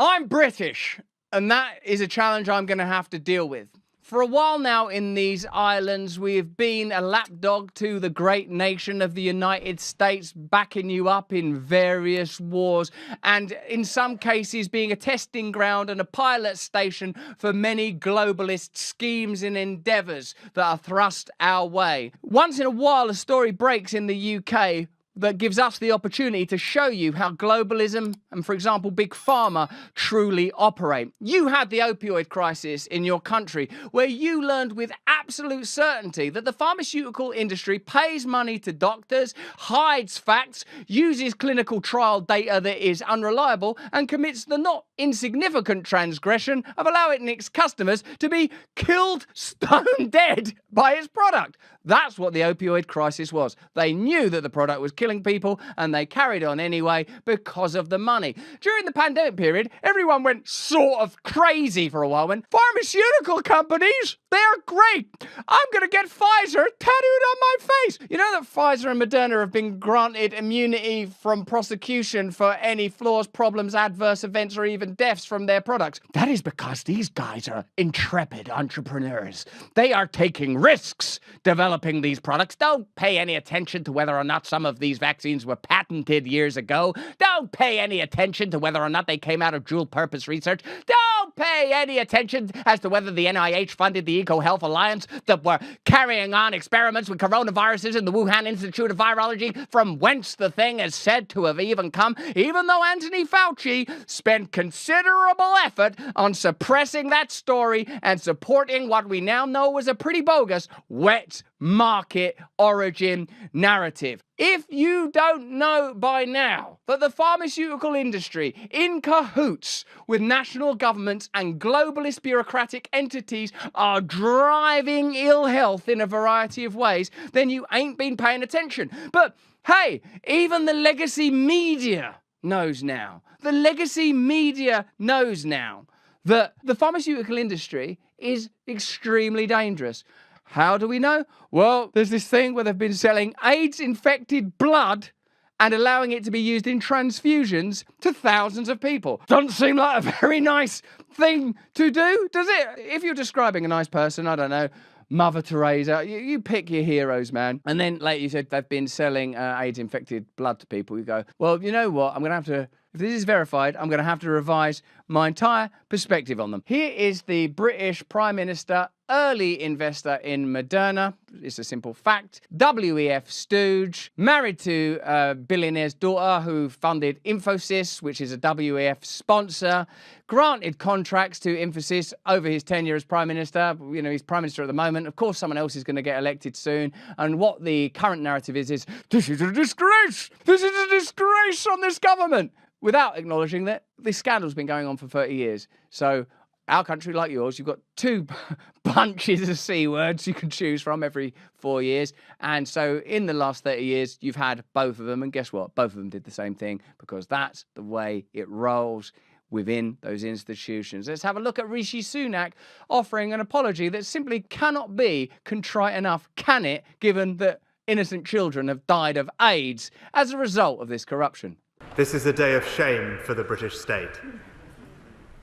I'm British, and that is a challenge I'm going to have to deal with. For a while now in these islands, we have been a lapdog to the great nation of the United States, backing you up in various wars, and in some cases being a testing ground and a pilot station for many globalist schemes and endeavours that are thrust our way. Once in a while, a story breaks in the UK that gives us the opportunity to show you how globalism and, for example, Big Pharma truly operate. You had the opioid crisis in your country, where you learned with absolute certainty that the pharmaceutical industry pays money to doctors, hides facts, uses clinical trial data that is unreliable, and commits the not insignificant transgression of allowing its customers to be killed stone dead by its product. That's what the opioid crisis was. They knew that the product was killing people, and they carried on anyway because of the money. During the pandemic period, everyone went sort of crazy for a while when pharmaceutical companies, they're great. I'm going to get Pfizer tattooed on my face. You know that Pfizer and Moderna have been granted immunity from prosecution for any flaws, problems, adverse events, or even deaths from their products? That is because these guys are intrepid entrepreneurs. They are taking risks developing these products. Don't pay any attention to whether or not some of these vaccines were patented years ago. Don't pay any attention to whether or not they came out of dual-purpose research. Don't pay any attention as to whether the NIH funded the EcoHealth Alliance that were carrying on experiments with coronaviruses in the Wuhan Institute of Virology, from whence the thing is said to have even come, even though Anthony Fauci spent considerable effort on suppressing that story and supporting what we now know was a pretty bogus wet market origin narrative. If you don't know by now that the pharmaceutical industry, in cahoots with national governments and globalist bureaucratic entities, are driving ill health in a variety of ways, then you ain't been paying attention. But hey, even the legacy media knows now. The legacy media knows now that the pharmaceutical industry is extremely dangerous. How do we know? Well, there's this thing where they've been selling AIDS-infected blood and allowing it to be used in transfusions to thousands of people. Doesn't seem like a very nice thing to do, does it? If you're describing a nice person, I don't know, Mother Teresa, you pick your heroes, man. And then, like you said, they've been selling AIDS-infected blood to people. You go, well, you know what? I'm going to have to, if this is verified, I'm going to have to revise my entire perspective on them. Here is the British Prime Minister, early investor in Moderna. It's a simple fact. WEF stooge, married to a billionaire's daughter who funded Infosys, which is a WEF sponsor, granted contracts to Infosys over his tenure as Prime Minister. You know, he's Prime Minister at the moment. Of course, someone else is going to get elected soon. And what the current narrative is this is a disgrace. This is a disgrace on this government, without acknowledging that this scandal's been going on for 30 years. So our country, like yours, you've got two bunches of C words you can choose from every 4 years. And so in the last 30 years, you've had both of them. And guess what? Both of them did the same thing, because that's the way it rolls within those institutions. Let's have a look at Rishi Sunak offering an apology that simply cannot be contrite enough, can it, given that innocent children have died of AIDS as a result of this corruption. This is a day of shame for the British state.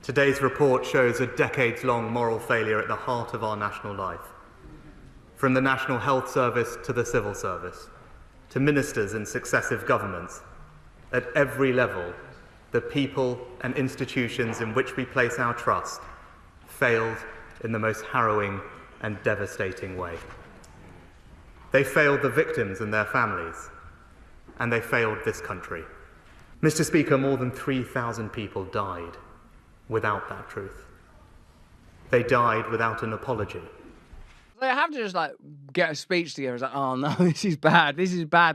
Today's report shows a decades-long moral failure at the heart of our national life. From the National Health Service to the civil service, to ministers in successive governments, at every level, the people and institutions in which we place our trust failed in the most harrowing and devastating way. They failed the victims and their families, and they failed this country. Mr. Speaker, more than 3,000 people died without that truth. They died without an apology. They have to just get a speech together. It's like, oh no, this is bad,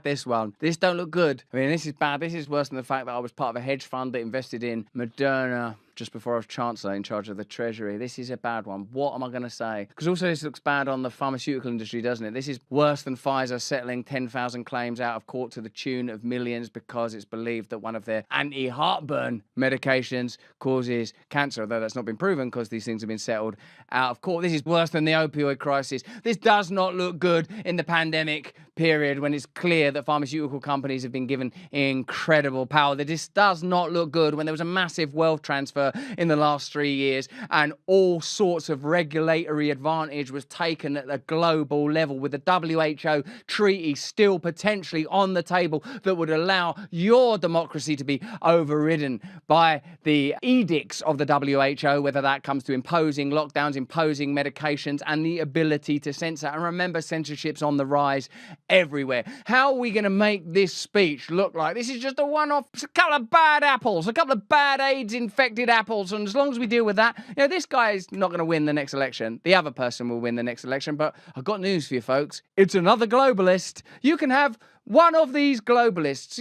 this one. This don't look good. I mean, this is bad. This is worse than the fact that I was part of a hedge fund that invested in Moderna just before I was Chancellor in charge of the Treasury. This is a bad one. What am I going to say? Because also this looks bad on the pharmaceutical industry, doesn't it? This is worse than Pfizer settling 10,000 claims out of court to the tune of millions because it's believed that one of their anti-heartburn medications causes cancer, although that's not been proven because these things have been settled out of court. This is worse than the opioid crisis. This does not look good in the pandemic period when it's clear that pharmaceutical companies have been given incredible power. This does not look good when there was a massive wealth transfer transfer in the last 3 years, and all sorts of regulatory advantage was taken at a global level, with the WHO treaty still potentially on the table that would allow your democracy to be overridden by the edicts of the WHO, whether that comes to imposing lockdowns, imposing medications, and the ability to censor. And remember, censorship's on the rise everywhere. How are we going to make this speech look like this is just a one-off, a couple of bad apples, a couple of bad AIDS-infected apples, and as long as we deal with that, this guy is not going to win the next election. The other person will win the next election, but I've got news for you, folks. It's another globalist. You can have one of these globalists.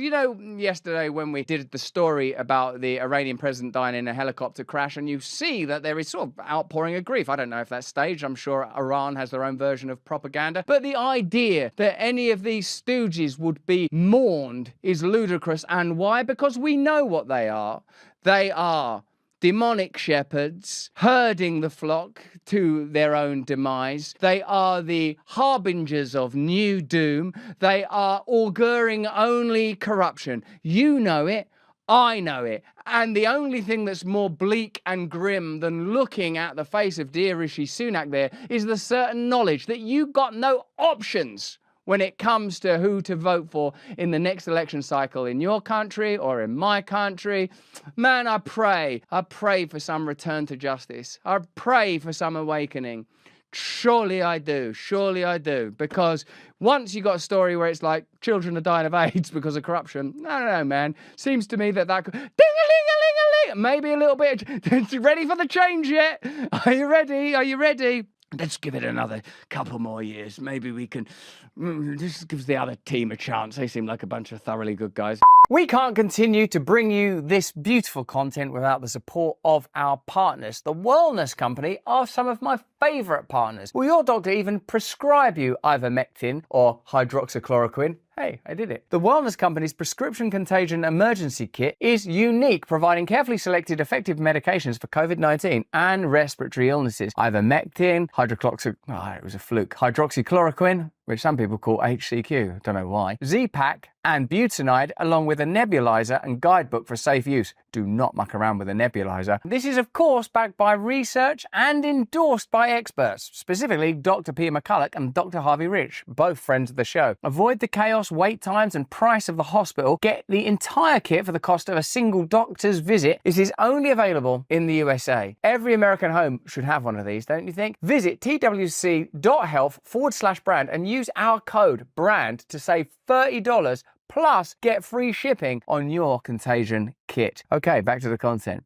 Yesterday when we did the story about the Iranian president dying in a helicopter crash, and you see that there is sort of outpouring of grief. I don't know if that's staged. I'm sure Iran has their own version of propaganda. But the idea that any of these stooges would be mourned is ludicrous. And why? Because we know what they are. They are demonic shepherds herding the flock to their own demise. They are the harbingers of new doom. They are auguring only corruption. You know it. I know it. And the only thing that's more bleak and grim than looking at the face of dear Rishi Sunak there is the certain knowledge that you got no options when it comes to who to vote for in the next election cycle in your country or in my country. Man, I pray for some return to justice. I pray for some awakening. Surely I do, because once you got a story where it's like children are dying of AIDS because of corruption, no, man. Seems to me that ding-a-ling-a-ling-a-ling, maybe a little bit. Ready for the change yet? Are you ready? Let's give it another couple more years. Maybe we can. This gives the other team a chance. They seem like a bunch of thoroughly good guys. We can't continue to bring you this beautiful content without the support of our partners. The Wellness Company are some of my favourite partners. Will your doctor even prescribe you ivermectin or hydroxychloroquine? Hey, I did it. The Wellness Company's prescription contagion emergency kit is unique, providing carefully selected effective medications for COVID-19 and respiratory illnesses. Ivermectin, hydroxychloroquine, which some people call HCQ, don't know why, Z-Pak, and Butanide, along with a nebulizer and guidebook for safe use. Do not muck around with a nebulizer. This is, of course, backed by research and endorsed by experts, specifically Dr. Peter McCulloch and Dr. Harvey Rich, both friends of the show. Avoid the chaos, wait times, and price of the hospital. Get the entire kit for the cost of a single doctor's visit. This is only available in the USA. Every American home should have one of these, don't you think? Visit twc.health/brand and use our code BRAND to save $30 plus get free shipping on your contagion kit. Okay, back to the content.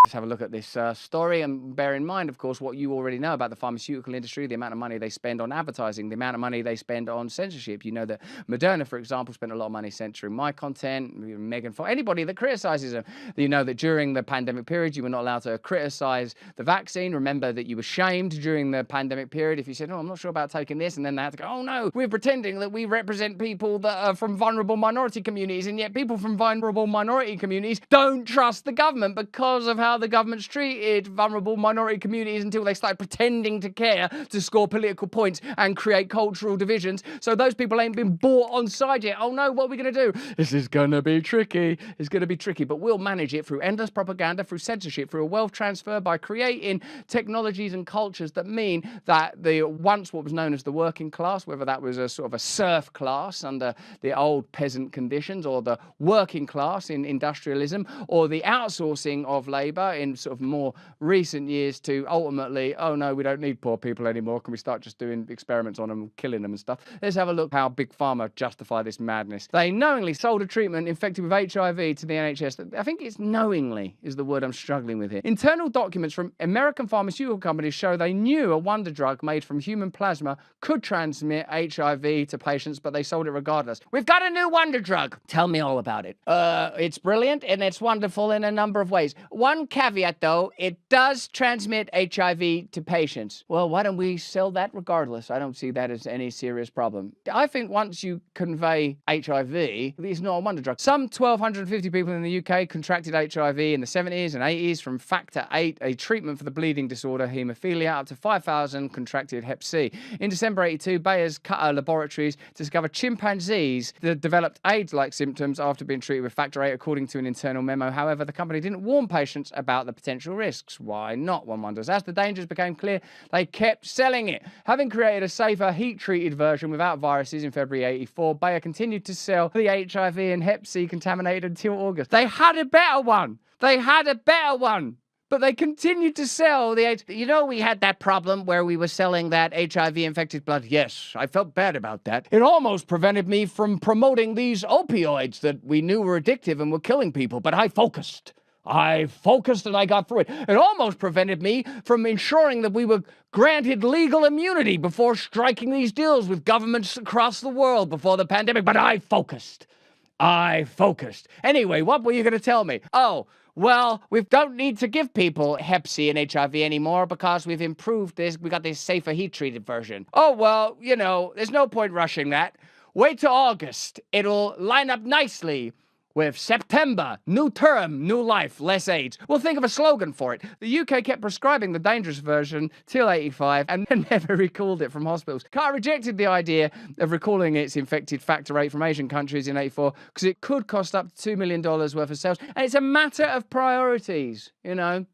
Let's have a look at this story, and bear in mind, of course, what you already know about the pharmaceutical industry, the amount of money they spend on advertising, the amount of money they spend on censorship. You know that Moderna, for example, spent a lot of money censoring my content, Megan Fox, anybody that criticizes them. You know that during the pandemic period, you were not allowed to criticize the vaccine. Remember that you were shamed during the pandemic period if you said, I'm not sure about taking this, and then they had to go, oh no, we're pretending that we represent people that are from vulnerable minority communities, and yet people from vulnerable minority communities don't trust the government because of how the government's treated vulnerable minority communities until they started pretending to care to score political points and create cultural divisions. So those people ain't been bought on side yet. Oh no, what are we going to do? This is going to be tricky. It's going to be tricky, but we'll manage it through endless propaganda, through censorship, through a wealth transfer, by creating technologies and cultures that mean that the once what was known as the working class, whether that was a sort of a serf class under the old peasant conditions, or the working class in industrialism, or the outsourcing of labour in sort of more recent years to ultimately, oh no, we don't need poor people anymore. Can we start just doing experiments on them, killing them and stuff? Let's have a look how Big Pharma justify this madness. They knowingly sold a treatment infected with HIV to the NHS. I think it's knowingly is the word I'm struggling with here. Internal documents from American pharmaceutical companies show they knew a wonder drug made from human plasma could transmit HIV to patients, but they sold it regardless. We've got a new wonder drug. Tell me all about it. It's brilliant and it's wonderful in a number of ways. One caveat, though, it does transmit HIV to patients. Well, why don't we sell that regardless? I don't see that as any serious problem. I think once you convey HIV, it's not a wonder drug. Some 1,250 people in the UK contracted HIV in the 70s and 80s from Factor VIII, a treatment for the bleeding disorder haemophilia. Up to 5,000 contracted Hep C. In December 82, Bayer's Qatar laboratories discovered chimpanzees that developed AIDS-like symptoms after being treated with Factor VIII, according to an internal memo. However, the company didn't warn patients about the potential risks. Why not, one wonders. As the dangers became clear, they kept selling it. Having created a safer heat-treated version without viruses in February 84, Bayer continued to sell the HIV and Hep C contaminated until August. They had a better one. But they continued to sell the HIV. You know, we had that problem where we were selling that HIV-infected blood. Yes, I felt bad about that. It almost prevented me from promoting these opioids that we knew were addictive and were killing people, but I focused and I got through it. It almost prevented me from ensuring that we were granted legal immunity before striking these deals with governments across the world before the pandemic, but I focused. Anyway, what were you going to tell me? Oh, well, we don't need to give people Hep C and HIV anymore because we've improved this. We got this safer heat-treated version. Oh, well, you know, there's no point rushing that. Wait till August. It'll line up nicely with September. New term, new life, less AIDS. We'll think of a slogan for it. The UK kept prescribing the dangerous version till 85 and never recalled it from hospitals. Qatar rejected the idea of recalling its infected factor rate from Asian countries in 84 because it could cost up to $2 million worth of sales. And it's a matter of priorities, you know.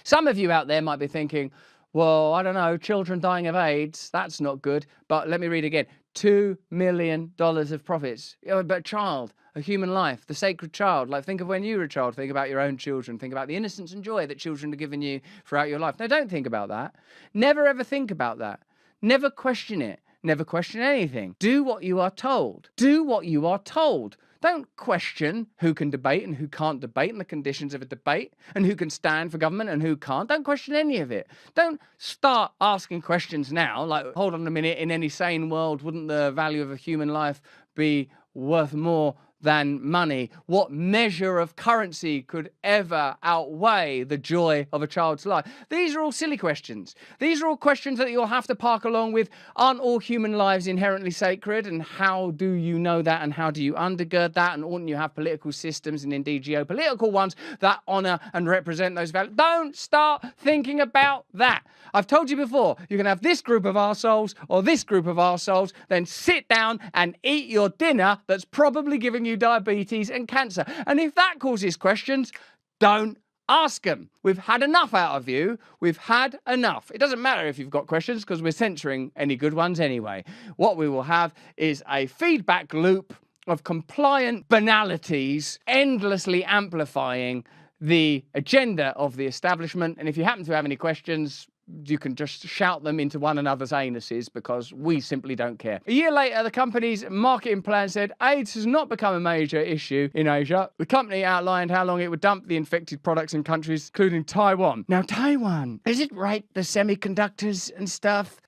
Some of you out there might be thinking, well, I don't know, children dying of AIDS, that's not good. But let me read again. $2 million of profits. But a child, a human life, the sacred child. Like, think of when you were a child. Think about your own children. Think about the innocence and joy that children are giving you throughout your life. No, don't think about that. Never ever think about that. Never question it. Never question anything. Do what you are told. Do what you are told. Don't question who can debate and who can't debate and the conditions of a debate and who can stand for government and who can't. Don't question any of it. Don't start asking questions now, like, hold on a minute, in any sane world, wouldn't the value of a human life be worth more than money? What measure of currency could ever outweigh the joy of a child's life? These are all silly questions. These are all questions that you'll have to park along with. Aren't all human lives inherently sacred? And how do you know that? And how do you undergird that? And oughtn't you have political systems and indeed geopolitical ones that honour and represent those values? Don't start thinking about that. I've told you before, you can have this group of arseholes or this group of arseholes, then sit down and eat your dinner that's probably giving you diabetes and cancer. And if that causes questions, don't ask them. We've had enough out of you. We've had enough. It doesn't matter if you've got questions because we're censoring any good ones anyway. What we will have is a feedback loop of compliant banalities endlessly amplifying the agenda of the establishment. And if you happen to have any questions, you can just shout them into one another's anuses because we simply don't care. A year later, the company's marketing plan said AIDS has not become a major issue in Asia. The company outlined how long it would dump the infected products in countries including Taiwan. Now, Taiwan, is it right, the semiconductors and stuff?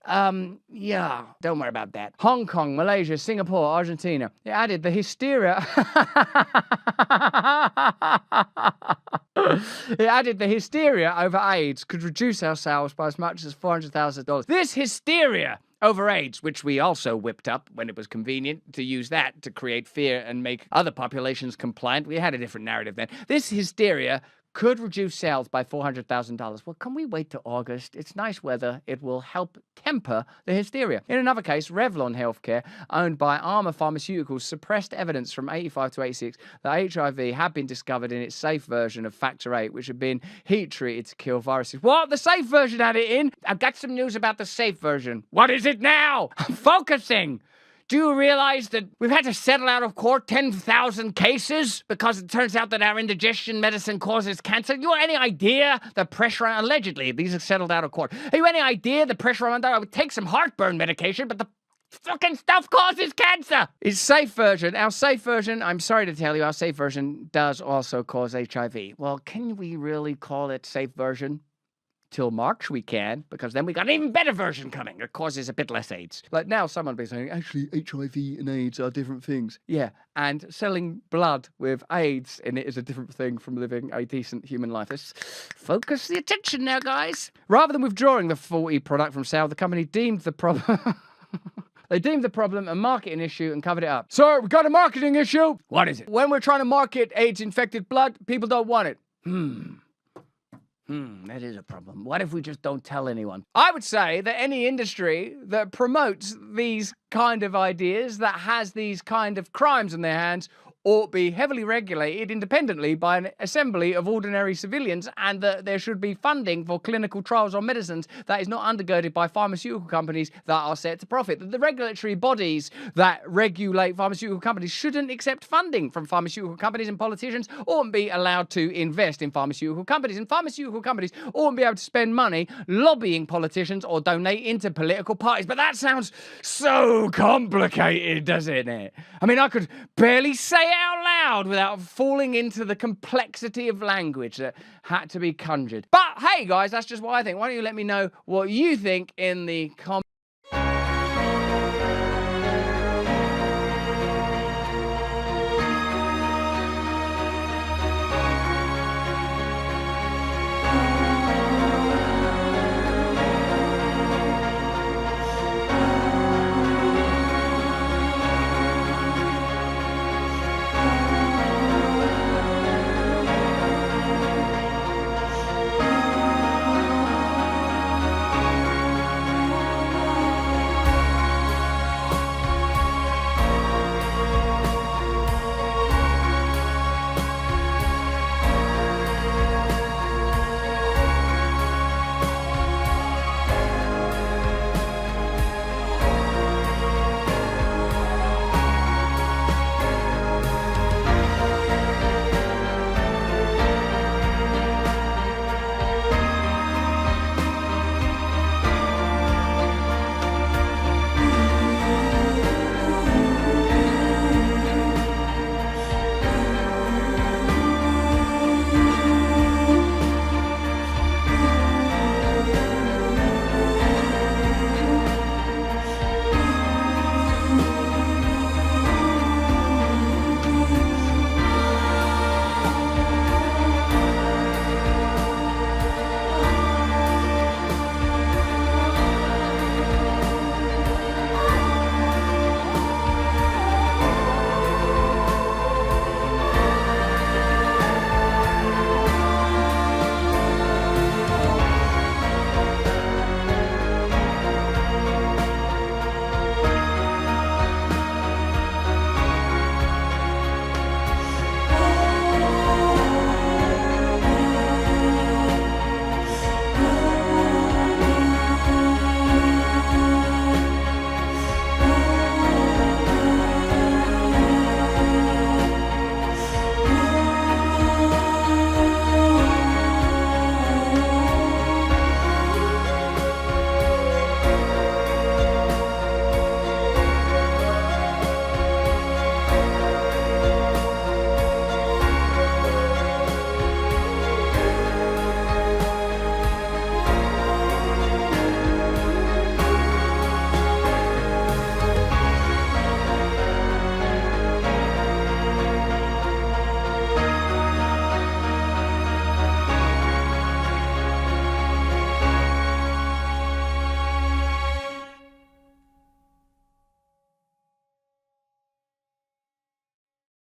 Yeah, don't worry about that. Hong Kong, Malaysia, Singapore, Argentina. It added the hysteria. It added the hysteria over AIDS could reduce our sales by as much as $400,000. This hysteria over AIDS, which we also whipped up when it was convenient to use that to create fear and make other populations compliant. We had a different narrative then. This hysteria could reduce sales by $400,000. Well, can we wait till August? It's nice weather. It will help temper the hysteria. In another case, Revlon Healthcare, owned by Armour Pharmaceuticals, suppressed evidence from 85 to 86 that HIV had been discovered in its safe version of Factor VIII, which had been heat-treated to kill viruses. What? The safe version had it in? I've got some news about the safe version. What is it now? I'm focusing. Do you realize that we've had to settle out of court 10,000 cases because it turns out that our indigestion medicine causes cancer? You have any idea the pressure on, allegedly, these are settled out of court. Have you any idea the pressure on that? I would take some heartburn medication, but the fucking stuff causes cancer. It's safe version. Our safe version, I'm sorry to tell you, our safe version does also cause HIV. Well, can we really call it safe version? Till March we can, because then we got an even better version coming that causes a bit less AIDS. Like now someone will be saying, actually HIV and AIDS are different things. Yeah, and selling blood with AIDS in it is a different thing from living a decent human life. Let's focus the attention now, guys. Rather than withdrawing the faulty product from sale, the company deemed the problem... They deemed the problem a marketing issue and covered it up. Sir, we got a marketing issue. What is it? When we're trying to market AIDS-infected blood, people don't want it. That is a problem. What if we just don't tell anyone? I would say that any industry that promotes these kind of ideas, that has these kind of crimes in their hands, ought be heavily regulated independently by an assembly of ordinary civilians, and that there should be funding for clinical trials on medicines that is not undergirded by pharmaceutical companies that are set to profit. That the regulatory bodies that regulate pharmaceutical companies shouldn't accept funding from pharmaceutical companies, and politicians oughtn't be allowed to invest in pharmaceutical companies, and pharmaceutical companies oughtn't be able to spend money lobbying politicians or donate into political parties. But that sounds so complicated, doesn't it? I mean, I could barely say it out loud without falling into the complexity of language that had to be conjured. But hey guys, that's just what I think. Why don't you let me know what you think in the comments?